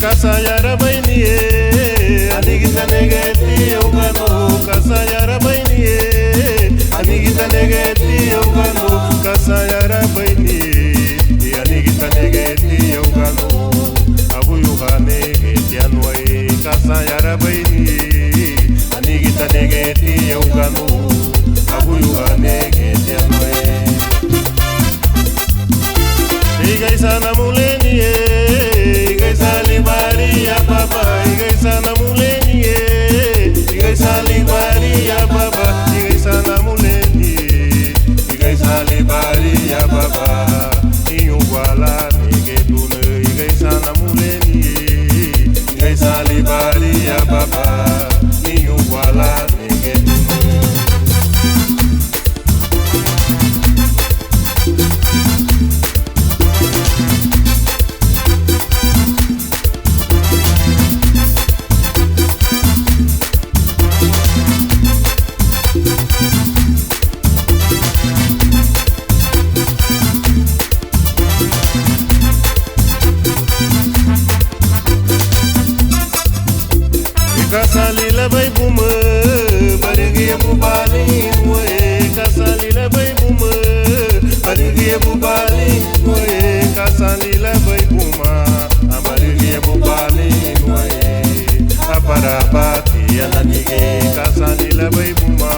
Kasayara bainiye, anigita negeti ugano. Kasayara bainiye, anigita negeti ugano. Kasayara bainiye, anigita negeti ugano. Abuyuga negeti anwai. Kasayara bainiye, anigita negeti ugano. Abuyuga negeti anwai. Igaisa na mulenie, igaisa libaria baba, igaisa na mulenie, igaisa libaria baba, igaisa na mulenie, igaisa libaria baba, inyuwala negetune, igaisa na mulenie, igaisa libaria baba, inyuwala negetune. Kasalila bay buma, barigiya bubali moe. Kasalila bay buma, barigiya bubali moe. Kasalila bay buma, barigiya bubali moe. Aparabati ananige, kasalila bay buma.